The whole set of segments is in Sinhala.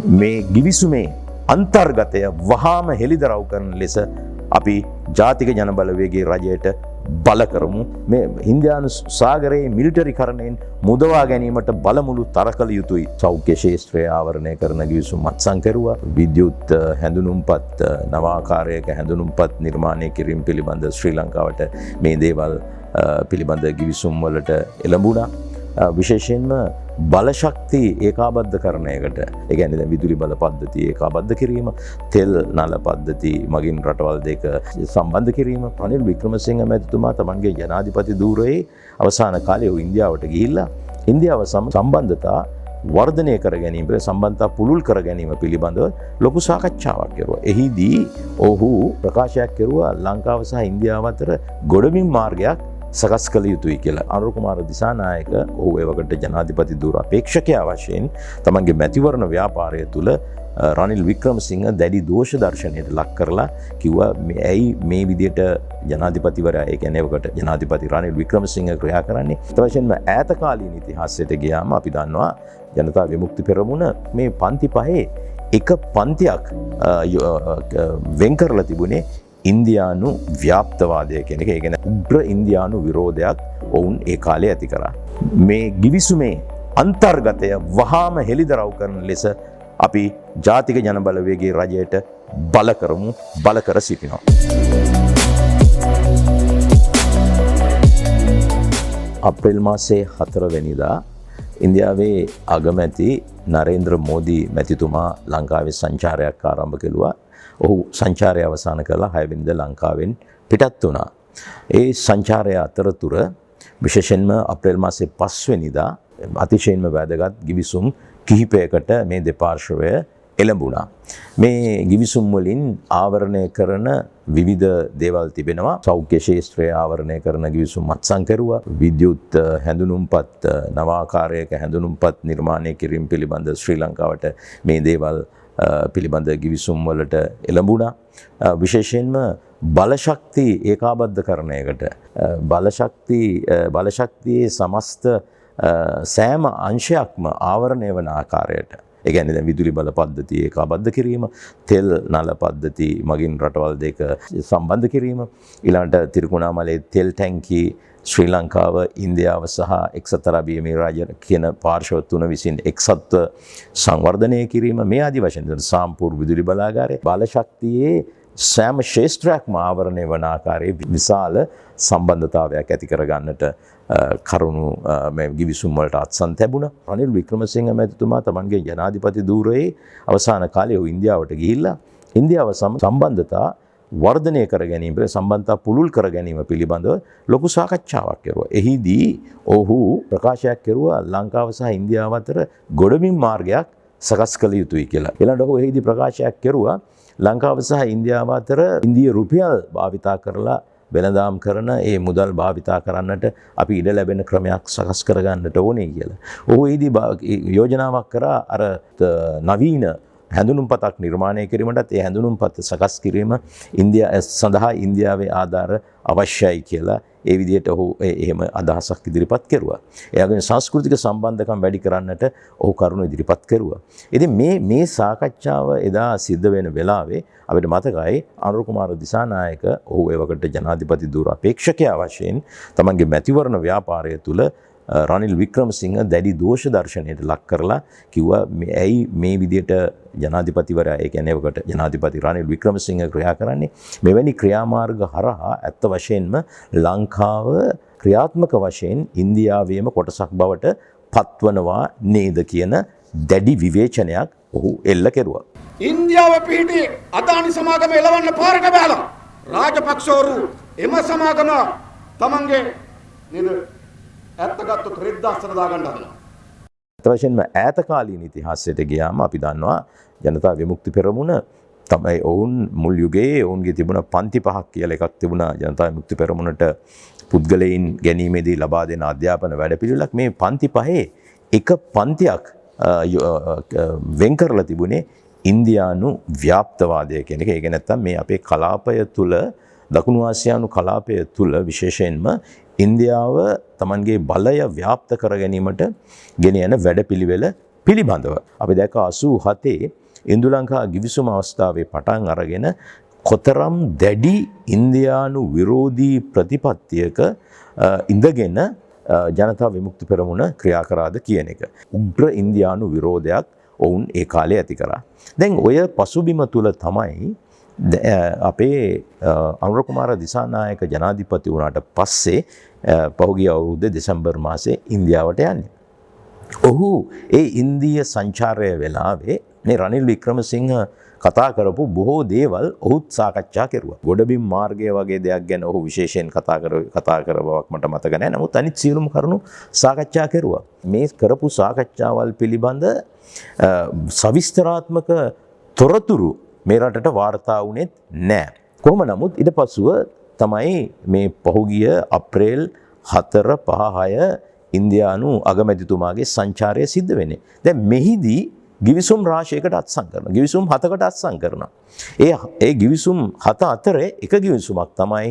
මේ ගිවිසුමේ අන්තර්ගතය වහාම හෙළිදරව් කරන ලෙස අපි ජාතික ජනබලවේගයේ රජයට බල කරමු. මේ ඉන්දියානු සාගරයේ මිලිටරිකරණයෙන් මුදවා ගැනීමට බලමුළු තර කළ යුතුයි. සෞඛ්‍ය ශාස්ත්‍රය ආවරණය කරන ගිවිසුම් අත්සන් කෙරුවා. විද්‍යුත් හැඳුනුම්පත් නවාකාරයක හැඳුනුම්පත් නිර්මාණය කිරීම පිළිබඳ ශ්‍රී ලංකාවට මේ දේවල් පිළිබඳ ගිවිසුම් වලට එළඹුණා. විශේෂයෙන්ම බලශක්ති ඒකාබද්ධකරණයකට, ඒ කියන්නේ දැන් විදුලි බල පද්ධතිය ඒකාබද්ධ කිරීම, තෙල් නල පද්ධති මගින් රටවල් දෙක සම්බන්ධ කිරීම. රනිල් වික්‍රමසිංහ මැතිතුමා තමන්ගේ ජනාධිපති ධූරයේ අවසාන කාලයේ ඉන්දියාවට ගිහිල්ලා ඉන්දියාව සම්බන්ධතා වර්ධනය කර ගැනීම, සම්බන්ධතා පුළුල් කර ගැනීම පිළිබඳව ලොකු සාකච්ඡාවක් කෙරුවා. එහිදී ඔහු ප්‍රකාශයක් කෙරුවා ලංකාව සහ ඉන්දියාව අතර ගොඩබිම් මාර්ගයක් සකස් කළ යුතුයි කියලා. අනුර කුමාර දිසානායක ඔහු එවකට ජනාධිපති ධූර අපේක්ෂකයා වශයෙන් තමන්ගේ මැතිවරණ ව්‍යාපාරය තුළ රනිල් වික්‍රමසිංහ දැඩි දෝෂ දර්ශනයට ලක් කරලා කිව්වා ඇයි මේ විදියට ජනාධිපතිවරයා, ඒ කියන්නේ එවකට ජනාධිපති රනිල් වික්‍රමසිංහ ක්‍රියා කරන්නේ. ඒ වශයෙන්ම ඈත කාලීන ඉතිහාසයට ගියාම අපි දන්නවා ජනතා විමුක්ති පෙරමුණ මේ පන්ති පහේ එක පන්තියක් වෙන් කරලා තිබුණේ ඉන්දියානු ව්‍යාප්තවාදය කියන එක. ඒ කියන්නේ උග්‍ර ඉන්දියානු විරෝධයක් ඔවුන් ඒ කාලේ ඇති කරා. මේ ගිවිසුමේ අන්තර්ගතය වහාම හෙළිදරව් කරන ලෙස අපි ජාතික ජනබලවේගයේ රජයට බල කරමු, බල කර සිටිනවා. අප්‍රේල් මාසයේ 4 වෙනිදා ඉන්දියාවේ අගමැති නරේන්ද්‍ර මෝදී මැතිතුමා ලංකාවේ සංචාරයක් ආරම්භ කළා. ඔහු සංචාරය අවසන් කරලා 6 වෙනිදා ලංකාවෙන් පිටත් වුණා. ඒ සංචාරය අතරතුර විශේෂයෙන්ම අප්‍රේල් මාසයේ 5 වෙනිදා අතිශයින්ම වැදගත් ගිවිසුම් කිහිපයකට මේ දෙපාර්ශ්වය එළඹුණා. මේ ගිවිසුම් වලින් ආවරණය කරන විවිධ දේවල් තිබෙනවා. සෞඛ්‍ය ශාස්ත්‍රය ආවරණය කරන ගිවිසුම් අත්සන් කෙරුවා. විද්‍යුත් හැඳුනුම්පත් නවාකාරයක හැඳුනුම්පත් නිර්මාණය කිරීම පිළිබඳ ශ්‍රී ලංකාවට මේ දේවල් පිළිබඳ ගිවිසුම් වලට එළඹුණා. විශේෂයෙන්ම බලශක්ති ඒකාබද්ධකරණයකට, බලශක්තියේ සමස්ත සෑම අංශයක්ම ආවරණය වන ආකාරයට, ඒ කියන්නේ දැන් විදුලි බල පද්ධතිය ඒකාබද්ධ කිරීම, තෙල් නල පද්ධති මගින් රටවල් දෙක සම්බන්ධ කිරීම, ඊළඟට තිරිකුණාමලයේ තෙල් ටැංකි ශ්‍රී ලංකාව, ඉන්දියාව සහ එක්සත් අරාබි එමිරාජය කියන පාර්ශ්ව තුන විසින් එක්සත්ව සංවර්ධනය කිරීම, මේ ආදි වශයෙන් සාම්පූර් විදුලි බලාගාරය බලශක්තියේ සෑම ශාස්ත්‍රයක්ම ආවරණය වන ආකාරයේ විශාල සම්බන්ධතාවයක් ඇති කරගන්නට කරුණු මේ ගිවිසුම් වලට අත්සන් ලැබුණා. රනිල් වික්‍රමසිංහ මැතිතුමා තමන්ගේ ජනාධිපති ධූරයේ අවසාන කාලයේ ඉන්දියාවට ගිහිල්ලා ඉන්දියාව සම්බන්ධතා වර්ධනය කර ගැනීම, සම්බන්ධතා පුළුල් කර ගැනීම පිළිබඳව ලොකු සාකච්ඡාවක් කෙරුවා. එහිදී ඔහු ප්‍රකාශයක් කෙරුවා ලංකාව සහ ඉන්දියාව අතර ගොඩබිම් මාර්ගයක් සකස් කළ යුතුයි කියලා. ඊළඟට ඔහු එහිදී ප්‍රකාශයක් කෙරුවා ලංකාව සහ ඉන්දියාව අතර ඉන්දිය රුපියල් භාවිතා කරලා වෙළඳාම් කරන ඒ මුදල් භාවිතා කරන්නට අපි ඉඩ ලැබෙන ක්‍රමයක් සකස් කරගන්නට ඕනේ කියලා. ඔහු එහිදී යෝජනාවක් කරා අර නවීන හැඳුනුම්පතක් නිර්මාණය කිරීමටත් ඒ හැඳුනුම්පත සකස් කිරීම සඳහා ඉන්දියාවේ ආධාර අවශ්‍යයි කියලා ඒ විදිහට ඔහු එහෙම අදහසක් ඉදිරිපත් කෙරුවා. එයාගේ සංස්කෘතික සම්බන්ධකම් වැඩි කරන්නට ඔහු කරුණු ඉදිරිපත් කෙරුවා. ඉතින් මේ සාකච්ඡාව එදා සිද්ධ වෙන වෙලාවේ අපිට මතකයි අනුර කුමාර දිසානායක ඔහු එවකට ජනාධිපති ධූර අපේක්ෂකයා වශයෙන් තමන්ගේ මැතිවරණ ව්‍යාපාරය තුළ රනිල් වික්‍රමසිංහ දැඩි දෝෂ දර්ශනයට ලක් කරලා කිව්වා ඇයි මේ විදියට ජනාධිපතිවරයා, ඒ කියන්නේ එවකට ජනාධිපති රනිල් වික්‍රමසිංහ ක්‍රියා කරන්නේ, මෙවැනි ක්‍රියාමාර්ග හරහා ඇත්ත වශයෙන්ම ලංකාව ක්‍රියාත්මක වශයෙන් ඉන්දියාවේම කොටසක් බවට පත්වනවා නේද කියන දැඩි විවේචනයක් ඔහු එල්ල කෙරුවා. ඉන්දියාව පිහිටි අදානි සමාගම එලවන්න පාරට බැලලා රාජපක්ෂවරු එම සමාගම තමන්ගේ නේද ඇත්තගත්තු ත්‍රිද්දාස්තර දාගන්න හදනවා. වශයෙන්ම ඈත කාලීන ඉතිහාසයට ගියාම අපි දන්නවා ජනතා විමුක්ති පෙරමුණ තමයි ඔවුන් මුල් යුගයේ ඔවුන්ගේ තිබුණ පන්ති පහක් කියලා එකක් තිබුණා. ජනතා විමුක්ති පෙරමුණට පුද්ගලයන් ගැනීමේදී ලබා දෙන අධ්‍යාපන වැඩපිළිවෙලක්. මේ පන්ති පහේ එක පන්තියක් වෙන් කරලා තිබුණේ ඉන්දියානු ව්‍යාප්තවාදය කියන එක. ඒක නැත්තම් මේ අපේ කලාපය තුල, දකුණු ආසියානු කලාපය තුල විශේෂයෙන්ම ඉන්දියාව තමන්ගේ බලය ව්‍යාප්ත කර ගැනීමට ගෙන යන වැඩපිළිවෙල පිළිබඳව අපි දැක්ක 87 ඉන්දු ලංකා ගිවිසුම අවස්ථාවේ පටන් අරගෙන කොතරම් දැඩි ඉන්දියානු විරෝධී ප්‍රතිපත්තියක ඉඳගෙන ජනතා විමුක්ති පෙරමුණ ක්‍රියා කරාද කියන එක. උග්‍ර ඉන්දියානු විරෝධයක් ඔවුන් ඒ කාලේ ඇති කරා. දැන් ඔය පසුබිම තුල තමයි අපේ අනුර කුමාර දිසානායක ජනාධිපති වුණාට පස්සේ පහුගිය අවුරුද්දේ දෙසැම්බර් මාසේ ඉන්දියාවට යන්නේ. ඔහු ඒ ඉන්දිය සංචාරය වෙලාවේ මේ රනිල් වික්‍රමසිංහ කතා කරපු බොහෝ දේවල් ඔහුත් සාකච්ඡා කෙරුවා. ගොඩබිම් මාර්ගය වගේ දෙයක් ගැන ඔහු විශේෂයෙන් කතා කර බවක් මට මතක නැහැ. නමුත් අනිත් සියලුම කරුණු සාකච්ඡා කෙරුවා. මේ කරපු සාකච්ඡාවල් පිළිබඳ සවිස්තරාත්මක තොරතුරු මේ රටට වාර්තා වුණෙත් නැහැ. කොහොම නමුත් ඊට පසුව තමයි මේ පහුගිය අප්‍රේල් 4 5 6 ඉන්දියානු අගමැතිතුමාගේ සංචාරය සිද්ධ වෙන්නේ. දැන් මෙහිදී ගිවිසුම් රාශියකට අත්සන් කරනවා. ගිවිසුම් 7කට අත්සන් කරනවා. ඒ ගිවිසුම් 7 අතරේ එක ගිවිසුමක් තමයි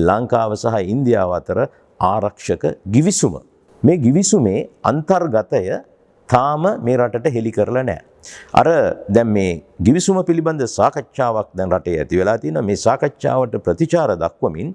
ලංකාව සහ ඉන්දියාව අතර ආරක්ෂක ගිවිසුම. මේ ගිවිසුමේ අන්තර්ගතය තාම මේ රටට හෙළි කරලා නැහැ. අර දැන් මේ ගිවිසුම පිළිබඳ සාකච්ඡාවක් දැන් රටේ ඇති වෙලා තියෙනවා. මේ සාකච්ඡාවට ප්‍රතිචාර දක්වමින්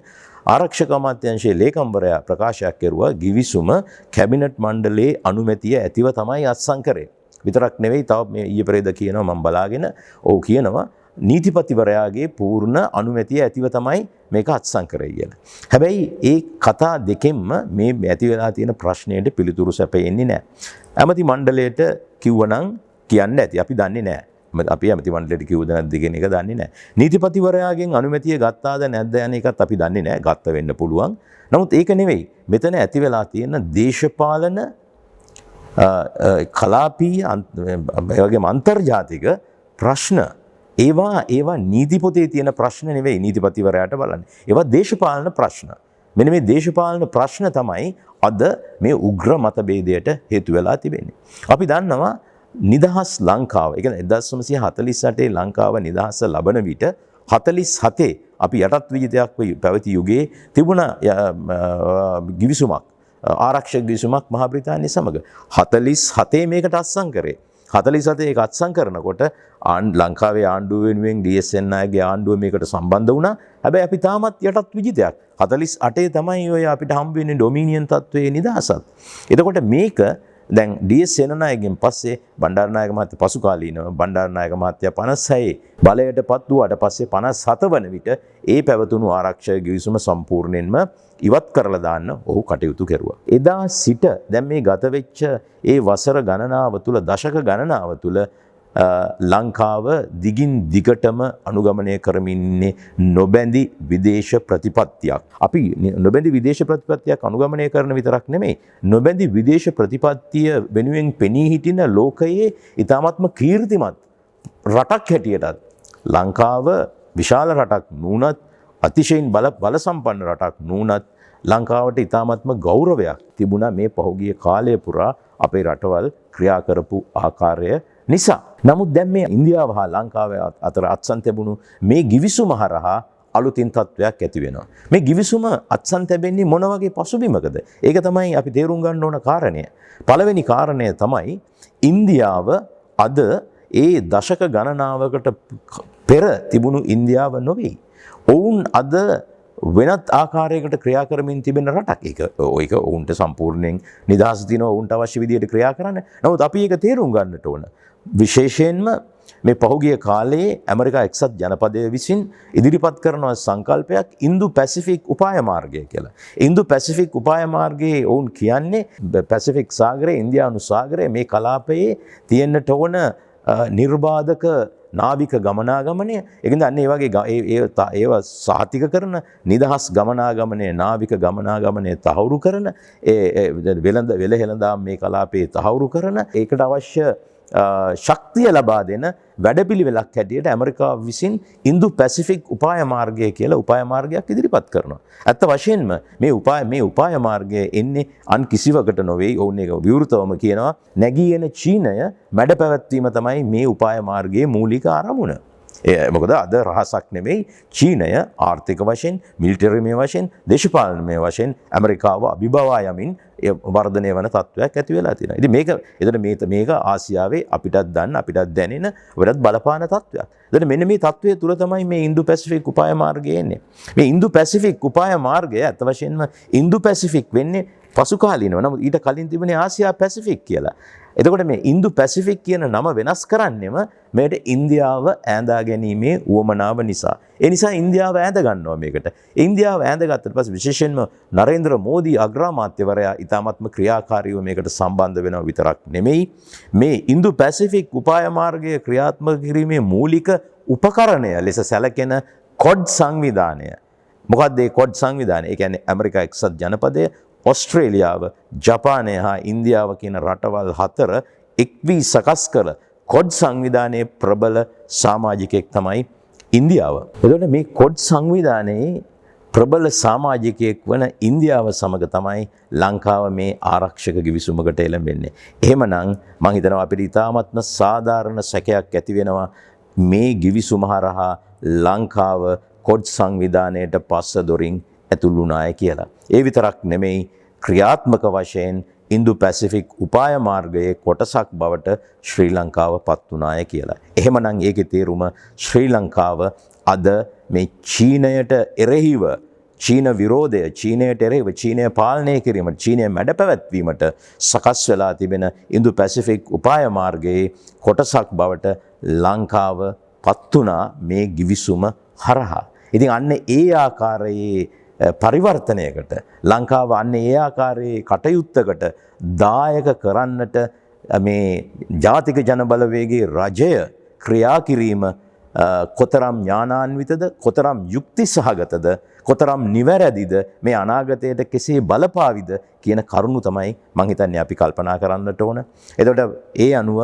ආරක්ෂක අමාත්‍යාංශයේ ලේකම්වරයා ප්‍රකාශයක් කෙරුවා ගිවිසුම කැබිනට් මණ්ඩලයේ අනුමැතිය ඇතිව තමයි අත්සන් කරේ. විතරක් නෙවෙයි තව මේ ඊයේ පෙරේද කියනවා මම බලාගෙන ඔව් කියනවා නීතිපතිවරයාගේ පූර්ණ අනුමැතිය ඇතිව තමයි මේක අත්සන් කරේ කියලා. හැබැයි ඒ කතා දෙකෙන්ම මේ ඇති වෙලා තියෙන ප්‍රශ්නයට පිළිතුරු සැපෙන්නේ නැහැ. ඇමති මණ්ඩලයට කිව්වනම් කියන්න ඇති. අපි දන්නේ නැහැ. අපි ඇමති මණ්ඩලයට කිව්වද නැද්ද කියන එක දන්නේ නැහැ. නීතිපතිවරයාගෙන් අනුමැතිය ගත්තාද නැද්ද යන එකත් අපි දන්නේ නැහැ. ගත්ත වෙන්න පුළුවන්. නමුත් ඒක නෙවෙයි. මෙතන ඇති වෙලා තියෙන දේශපාලන කලාපීය වගේම අන්තර්ජාතික ප්‍රශ්න ඒවා නීති පොතේ තියෙන ප්‍රශ්න නෙවෙයි නීතිපතිවරයාට බලන්නේ. ඒවා දේශපාලන ප්‍රශ්න. මෙන්න මේ දේශපාලන ප්‍රශ්න තමයි අද මේ උග්‍ර මතභේදයට හේතු වෙලා තිබෙන්නේ. අපි දන්නවා නිදහස් ලංකාව, ඒ කියන්නේ 1948 ලංකාව නිදහස ලබන විට 47 අපි යටත් විජිතයක් පැවති යුගයේ තිබුණ ගිවිසුමක් ආරක්ෂක ගිවිසුමක් මහා බ්‍රිතාන්‍ය සමග 47 මේකට අත්සන් කරේ. 47 ඒක අත්සන් කරනකොට ලංකාවේ ආණ්ඩුව වෙනුවෙන් DSN නායකගේ ආණ්ඩුව මේකට සම්බන්ධ වුණා. හැබැයි අපි තාමත් යටත් විජිතයක්. 48 තමයි ඔය අපිට හම්බ වෙන්නේ ඩොමිනියන් තත්වයේ නිදහසත්. එතකොට මේක දැන් DSN නායකගෙන් පස්සේ බණ්ඩාරනායක මහත්තයා පසු කාලීනව බණ්ඩාරනායක මහත්තයා 56 බලයටපත් වුණාට පස්සේ 57 වන විට ඒ පැවතුණු ආරක්ෂක ගිවිසුම සම්පූර්ණයෙන්ම ඉවත් කරලා දාන්න ඔහු කටයුතු කෙරුවා. එදා සිට දැන් මේ ගත වෙච්ච ඒ වසර ගණනාව තුල දශක ගණනාව තුල ලංකාව දිගින් දිගටම අනුගමනය කරමින් ඉන්නේ නොබැඳි විදේශ ප්‍රතිපත්තියක්. අපි නොබැඳි විදේශ ප්‍රතිපත්තියක් අනුගමනය කරන විතරක් නෙමෙයි නොබැඳි විදේශ ප්‍රතිපත්තිය වෙනුවෙන් පෙනී හිටින ලෝකයේ ඊ타ත්ම කීර්තිමත් රටක් හැටියටත් ලංකාව විශාල රටක් නුනත් අතිශයින් බල සම්පන්න රටක් නුනත් ලංකාවට ඊ타ත්ම ගෞරවයක් තිබුණා මේ පහුගිය කාලය පුරා අපේ රටවල් ක්‍රියා කරපු ආකාරය නිසා. නමුත් දැන් මේ ඉන්දියාව හා ලංකාව අතර අත්සන් තැබුණු මේ ගිවිසුම හරහා අලුතින් තත්වයක් ඇති වෙනවා. මේ ගිවිසුම අත්සන් තැබෙන්නේ මොන වගේ පසුබිමකද? ඒක තමයි අපි තේරුම් ගන්න ඕන කාරණය. පළවෙනි කාරණය තමයි ඉන්දියාව අද ඒ දශක ගණනාවකට පෙර තිබුණු ඉන්දියාව නොවේ. ඔවුන් අද වෙනත් ආකාරයකට ක්‍රියා කරමින් තිබෙන රටක්. ඒක ඔවුන්ට සම්පූර්ණයෙන් නිදහස තියෙනවා ඔවුන්ට අවශ්‍ය විදිහට ක්‍රියා කරන්න. නමුත් අපි ඒක තේරුම් ගන්නට ඕන. විශේෂයෙන්ම මේ පහුගිය කාලයේ ඇමරිකා එක්සත් ජනපදය විසින් ඉදිරිපත් කරන සංකල්පයක් ඉන්දු පැසිෆික් උපාය මාර්ගය කියලා. ඉන්දු පැසිෆික් උපාය මාර්ගයේ ඔවුන් කියන්නේ පැසිෆික් සාගරය, ඉන්දියානු සාගරය මේ කලාපයේ තියෙන්නට ඕන නිර්බාධක නාවික ගමනාගමනය. ඒකෙන්ද අන්න ඒ වගේ ඒව සාතික කරන නිදහස් ගමනාගමනය, නාවික ගමනාගමනය තහවුරු කරන වෙළහෙළඳාම් මේ කලාපයේ තහවුරු කරන ඒකට අවශ්‍ය ශක්තිය ලබා දෙන වැඩපිළිවෙලක් හැටියට ඇමරිකාව විසින් ඉන්දු පැසිෆික් උපාය මාර්ගය කියලා උපාය මාර්ගයක් ඉදිරිපත් කරනවා. ඇත්ත වශයෙන්ම මේ උපාය මාර්ගය එන්නේ අන් කිසිවකට නොවේ. ඔවුන් ඒක විවෘතවම කියනවා නැගී එන චීනය මැඩ පැවැත්වීම තමයි මේ උපාය මාර්ගයේ මූලික අරමුණ. මොකද අද රහසක් නෙමෙයි චීනය ආර්ථික වශයෙන් මිලිටරිමය වශයෙන් දේශපාලනමය වශයෙන් ඇමරිකාව අභිබවා යමින් වර්ධනය වන තත්ත්වයක් ඇති වෙලා තියෙනවා. ඉතින් මේක ආසියාවේ අපිටත් දන්න අපිටත් දැනෙන වඩාත් බලපාන තත්ත්වයක්. එතකොට මෙන්න මේ තත්ත්වය තුල තමයි මේ ඉන්දු පැසිෆික් උපාය මාර්ගය එන්නේ. මේ ඉන්දු පැසිෆික් උපාය මාර්ගය අත වශයෙන්ම ඉන්දු පැසිෆික් වෙන්නේ පසු කාලීනව. නමුත් ඊට කලින් තිබුණේ ආසියා පැසිෆික් කියලා. එතකොට මේ ඉන්දු පැසිෆික් කියන නම වෙනස් කරන්නෙම මේකට ඉන්දියාව ඈඳා ගැනීමේ උවමනාව නිසා. ඒ නිසා ඉන්දියාව ඈඳ ගන්නවා මේකට. ඉන්දියාව ඈඳගත්තට පස්සේ විශේෂයෙන්ම නරේන්ද්‍ර මෝදි අග්‍රාමාත්‍යවරයා ඉතාමත්ම ක්‍රියාකාරීව මේකට සම්බන්ධ වෙනවා විතරක් නෙමෙයි. මේ ඉන්දු පැසිෆික් උපාය මාර්ගය ක්‍රියාත්මක කිරීමේ මූලික උපකරණය ලෙස සැලකෙන කොඩ් සංවිධානය. මොකක්ද මේ කොඩ් සංවිධානය? ඒ කියන්නේ ඇමරිකා එක්සත් ජනපදය, ඔස්ට්‍රේලියාව, ජපානය හා ඉන්දියාව කියන රටවල් හතර එක් වී සකස් කළ කොඩ් සංවිධානයේ ප්‍රබල සමාජිකයෙක් තමයි ඉන්දියාව. එතකොට මේ කොඩ් සංවිධානයේ ප්‍රබල සමාජිකයෙක් වන ඉන්දියාව සමග තමයි ලංකාව මේ ආරක්ෂක ගිවිසුමකට එළඹෙන්නේ. එහෙමනම් මම හිතනවා අපිට ඉතාමත්ම සාධාරණ සැකයක් ඇති වෙනවා මේ ගිවිසුම හරහා ලංකාව කොඩ් සංවිධානයට පස්ස දොරින් ඇතුළු වුණාය කියලා. ඒ විතරක් නෙමෙයි ක්‍රියාත්මක වශයෙන් ඉන්දු පැසිෆික් උපාය මාර්ගයේ කොටසක් බවට ශ්‍රී ලංකාව පත් වුණාය කියලා. එහෙමනම් ඒකේ තේරුම ශ්‍රී ලංකාව අද මේ චීනයට එරෙහිව චීන විරෝධය, චීනයට එරෙහිව චීනය පාලනය කිරීමට, චීනය මැඩ පැවැත්වීමට සකස් වෙලා තිබෙන ඉන්දු පැසිෆික් උපාය මාර්ගයේ කොටසක් බවට ලංකාව පත් වුණා මේ ගිවිසුම හරහා. ඉතින් අන්න ඒ ආකාරයේ පරිවර්තනයකට ලංකාව අන්න ඒ ආකාරයේ කටයුත්තකට දායක කරන්නට මේ ජාතික ජනබලවේගයේ රජය ක්‍රියා කිරීම කොතරම් ඥානාන්විතද, කොතරම් යුක්ති සහගතද, කොතරම් නිවැරදිද, මේ අනාගතයට කෙසේ බලපාවිද කියන කරුණු තමයි මම හිතන්නේ අපි කල්පනා කරන්නට ඕන. එතකොට ඒ අනුව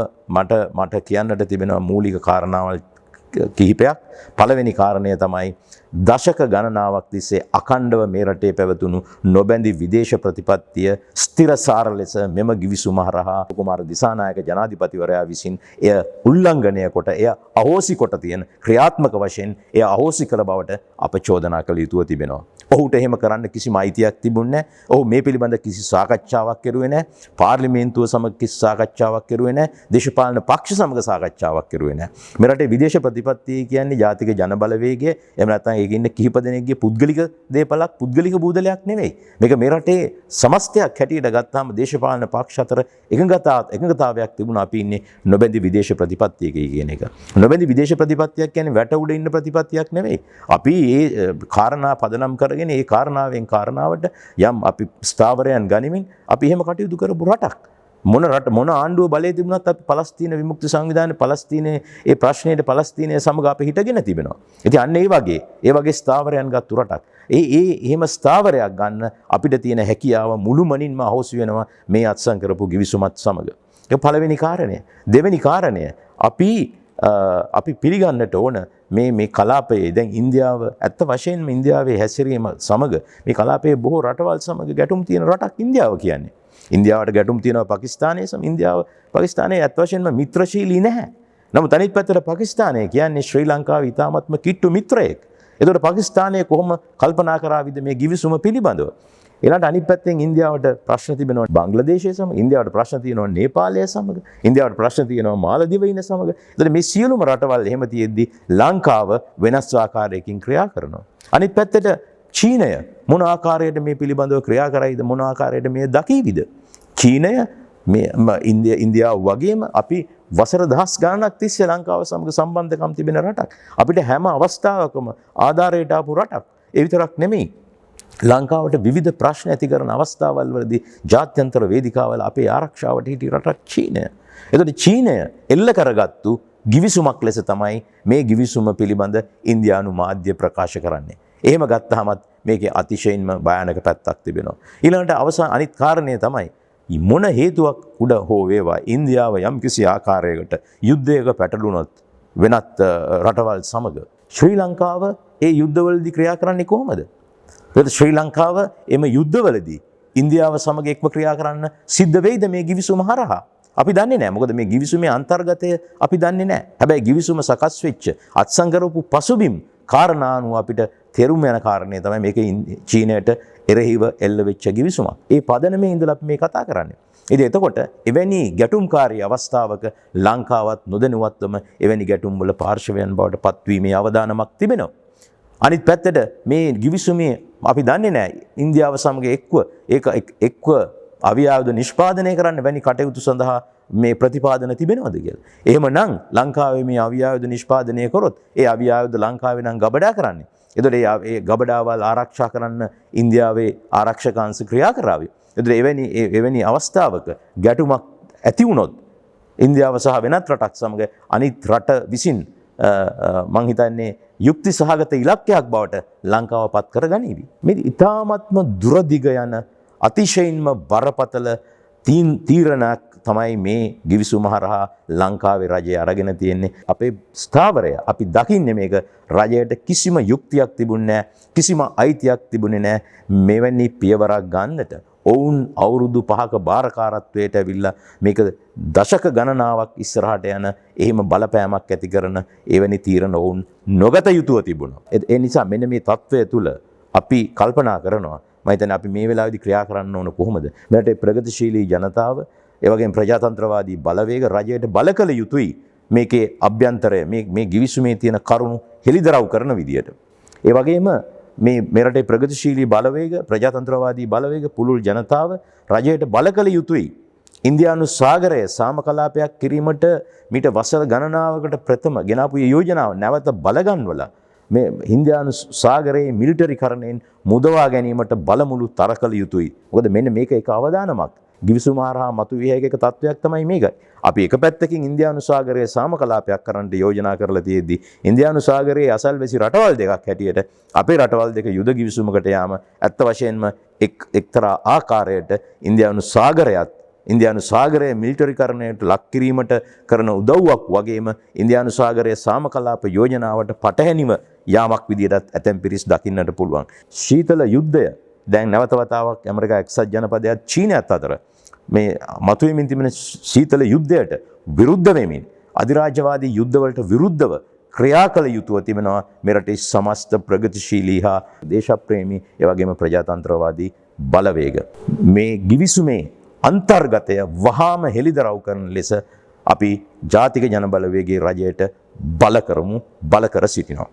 මට කියන්නට තිබෙනවා මූලික කාරණාවල් කිහිපයක්. පළවෙනි කාරණය තමයි දශක ගණනාවක් තිස්සේ අඛණ්ඩව මේ රටේ පැවතුණු නොබැඳි විදේශ ප්‍රතිපත්තිය ස්ථිරසාර ලෙස මෙම ගිවිසුම හරහා කුමාර දිසානායක ජනාධිපතිවරයා විසින් එය උල්ලංඝනය කොට එය අහෝසි කොට තියෙන ක්‍රියාත්මක වශයෙන් එය අහෝසි කළ බවට අප චෝදනා කළ යුතුව තිබෙනවා. ඔහුට එහෙම කරන්න කිසිම අයිතියක් තිබුණේ නැහැ. ඔහු මේ පිළිබඳ කිසි සාකච්ඡාවක් කෙරුවේ නැහැ. පාර්ලිමේන්තුව සමග කිසි සාකච්ඡාවක් කෙරුවේ නැහැ. දේශපාලන පක්ෂ සමග සාකච්ඡාවක් කෙරුවේ නැහැ. මේ රටේ විදේශ ප්‍රතිපත්තිය කියන්නේ ජාතික ජනබලවේගය එහෙම නැත්නම් ඒකේ ඉන්න කිහිප දෙනෙක්ගේ පුද්ගලික දේපලක්, පුද්ගලික බූදලයක් නෙවෙයි. මේක මේ රටේ සමස්තයක් හැටියට ගත්තාම දේශපාලන පක්ෂ අතර එකඟතාවයක් තිබුණා. අපි ඉන්නේ නොබැඳි විදේශ ප්‍රතිපත්තියක කියන එක. නොබැඳි විදේශ ප්‍රතිපත්තියක් කියන්නේ වැට උඩ ඉන්න ප්‍රතිපත්තියක් නෙවෙයි. අපි ඒ කාරණා පදනම් කරගෙන ඒ කාරණාවෙන් කාරණාවට යම් අපි ස්ථාවරයන් ගනිමින් අපි එහෙම කටයුතු කරපු රටක්. මොන ආණ්ඩුව බලය තිබුණත් අපි පලස්තීන විමුක්ති සංවිධානයේ පලස්තීනයේ ඒ ප්‍රශ්නයේ පලස්තීනය සමග අපි හිටගෙන තිබෙනවා. ඉතින් අන්න ඒ වගේ ස්ථාවරයන් ගත්තු රටක්. එහෙම ස්ථාවරයක් ගන්න අපිට තියෙන හැකියාව මුළුමනින්ම අහෝසි වෙනවා මේ අත්සන් කරපු ගිවිසුමත් සමග. ඒක පළවෙනි කාරණය. දෙවෙනි කාරණය අපි පිළිගන්නට ඕන මේ කලාපයේ දැන් ඉන්දියාව ඇත්ත වශයෙන්ම ඉන්දියාවේ හැසිරීම සමග මේ කලාපයේ බොහෝ රටවල් සමග ගැටුම් තියෙන රටක් ඉන්දියාව කියන්නේ. ඉන්දියාවට ගැටුම් තියෙනවා පාකිස්තානයේ සම. ඉන්දියාව පාකිස්තානයේ ඇත්ත වශයෙන්ම මිත්‍රශීලී නැහැ. නමුත් අනිත් පැත්තට පාකිස්තානය කියන්නේ ශ්‍රී ලංකාවේ ඉතාමත්ම කිට්ටු මිත්‍රයෙක්. ඒතකොට පාකිස්තානය කොහොම කල්පනා කරාවිද මේ ගිවිසුම පිළිබඳව? ඊළඟට අනිත් පැත්තෙන් ඉන්දියාවට ප්‍රශ්න තිබෙනවා බංග්ලාදේශය සමග, ඉන්දියාවට ප්‍රශ්න තියෙනවා නේපාලය සමග, ඉන්දියාවට ප්‍රශ්න තියෙනවා මාලදිවයින සමග. ඒතකොට මේ සියලුම රටවල් එහෙම තියෙද්දි ලංකාව වෙනස් ආකාරයකින් ක්‍රියා කරනවා. අනිත් පැත්තට චීනය මොන ආකාරයට මේ පිළිබඳව ක්‍රියා කරයිද, මොන ආකාරයට මේ දකීවිද? චීනය ඉන්දියාව වගේම අපි වසර දහස් ගණනක් තිස්සේ ලංකාව සමග සම්බන්ධකම් තිබෙන රටක්. අපිට හැම අවස්ථාවකම ආධාරයට ආපු රටක්. ඒ විතරක් නෙමෙයි. ලංකාවට විවිධ ප්‍රශ්න ඇති කරන අවස්ථාවල් වලදී ජාත්‍යන්තර වේදිකාවල අපේ ආරක්ෂාවට හිටි රටක් චීනය. එතකොට චීනය එල්ල කරගත්තු ගිවිසුමක් ලෙස තමයි මේ ගිවිසුම පිළිබඳ ඉන්දියානු මාධ්‍ය ප්‍රකාශ කරන්නේ. එහෙම ගත්තාමත් මේකේ අතිශයින්ම භයානක පැත්තක් තිබෙනවා. ඊළඟට අවසාන අනිත් කාරණය තමයි මොන හේතුවක් උඩ හෝ වේවා ඉන්දියාව යම්කිසි ආකාරයකට යුද්ධයක පැටළුනොත් වෙනත් රටවල් සමග ශ්‍රී ලංකාව ඒ යුද්ධවලදී ක්‍රියා කරන්නේ කොහොමද? ශ්‍රී ලංකාව එම යුද්ධවලදී ඉන්දියාව සමග එක්ව ක්‍රියා කරන්න සිද්ධ වෙයිද මේ ගිවිසුම හරහා? අපි දන්නේ නැහැ. මොකද මේ ගිවිසුමේ අන්තර්ගතය අපි දන්නේ නැහැ. හැබැයි ගිවිසුම සකස් වෙච්ච අත්සන් කරපු පසුබිම් කාරණා අනුව අපිට තේරුම් යන කාරණේ තමයි මේක චීනයට එරෙහිව එල්ල වෙච්ච ගිවිසුමක්. ඒ පදනමේ ඉඳලා අපි මේ කතා කරන්නේ. ඉතින් එතකොට එවැනි ගැටුම්කාරී අවස්ථාවක ලංකාවත් නොදැනුවත්වම එවැනි ගැටුම් වල පාර්ශවයන් බවට පත්වීමේ අවදානමක් තිබෙනවා. අනිත් පැත්තට මේ ගිවිසුමේ අපි දන්නේ නැහැ ඉන්දියාව සමග එක්ව අවියායුධ නිෂ්පාදනය කරන්න වැනි කටයුතු සඳහා මේ ප්‍රතිපාදන තිබෙනවද කියලා. එහෙමනම් ලංකාවේ මේ අවියායුධ නිෂ්පාදනය කරොත් ඒ අවියායුධ ලංකාවේ නම් ගබඩා කරන්නේ. එතකොට ඒ ගබඩාවල් ආරක්ෂා කරන්න ඉන්දියාවේ ආරක්ෂක අංශ ක්‍රියා කරાવી. එතකොට එවැනි අවස්ථාවක ගැටුමක් ඇති වුණොත් ඉන්දියාව සහ වෙනත් රටක් සමග අනිත් රට විසින් මං හිතන්නේ යුක්ති සහගත ඉලක්කයක් බවට ලංකාව පත් කර ගනීවි. මේ ඉතාමත්ම දුරදිග යන අතිශයින්ම බරපතල තීරණයක් තමයි මේ ගිවිසුම හරහා ලංකාවේ රජය අරගෙන තියෙන්නේ. අපේ ස්ථාවරය අපි දකින්නේ මේක රජයට කිසිම යුක්තියක් තිබුණේ නැහැ, කිසිම අයිතියක් තිබුණේ නැහැ මෙවැනි පියවරක් ගන්නට. ඔවුන් අවුරුදු 5ක බාරකාරත්වයට ඇවිල්ලා මේක දශක ගණනාවක් ඉස්සරහට යන එහෙම බලපෑමක් ඇති කරන එවැනි තීරණ ඔවුන් නොගත යුතුව තිබුණා. ඒ නිසා මෙන්න මේ තත්වය තුල අපි කල්පනා කරනවා මම හිතන්නේ අපි මේ වෙලාවේදී ක්‍රියා කරන්න ඕන කොහොමද? මෙරටේ ප්‍රගතිශීලී ජනතාව ඒ වගේම ප්‍රජාතන්ත්‍රවාදී බලවේග රජයට බල කළ යුතුයි මේකේ අභ්‍යන්තරය මේ ගිවිසුමේ තියෙන කරුණු හෙළිදරව් කරන විදියට. ඒ වගේම මේ මෙරටේ ප්‍රගතිශීලී බලවේග ප්‍රජාතන්ත්‍රවාදී බලවේග පුළුල් ජනතාව රජයට බල කළ යුතුයි. ඉන්දියානු සාගරය සාමකලාපයක් කිරීමට මීට වසර ගණනාවකට ප්‍රථම ගෙනාපු යෝජනාව නැවත බලගන්වලා මේ ඉන්දියානු සාගරයේ මිලිටරිකරණයෙන් මුදවා ගැනීමට බලමුළු තර කළ යුතුයි. මොකද මෙන්න මේක එක අවදානමක්. ගිවිසුම හරහා මතුවිය හැකි එක තත්වයක් තමයි මේක. අපි එක පැත්තකින් ඉන්දියානු සාගරයේ සාමකලාපයක් කරන්නට යෝජනා කරලා තියෙද්දි ඉන්දියානු සාගරයේ අසල්වැසි රටවල් දෙකක් හැටියට අපේ රටවල් දෙක යුද ගිවිසුමකට යාම ඇත්ත වශයෙන්ම එක්තරා ආකාරයකට ඉන්දියානු සාගරයේ මිලිටරිකරණයට ලක් කිරීමට කරන උදව්වක් වගේම ඉන්දියානු සාගරයේ සාමකලාප යෝජනාවට පටහැනිව යාමක් විදියටත් ඇතැම් පිරිස් දකින්නට පුළුවන්. ශීතල යුද්ධය දැන් නැවත වතාවක් ඇමරිකා එක්සත් ජනපදයත් චීනයත් අතර මේ මතුවෙමින් තිබෙන ශීතල යුද්ධයට විරුද්ධ වෙමින් අධිරාජ්‍යවාදී යුද්ධවලට විරුද්ධව ක්‍රියා කළ යුතුව තිබෙනවා මෙරටේ සමස්ත ප්‍රගතිශීලී හා දේශප්‍රේමී ඒ වගේම ප්‍රජාතන්ත්‍රවාදී බලවේග. මේ ගිවිසුමේ අන්තර්ගතය වහාම හෙළිදරව් කරන ලෙස අපි ජාතික ජනබලවේගයේ රජයට බල කර සිටිනවා.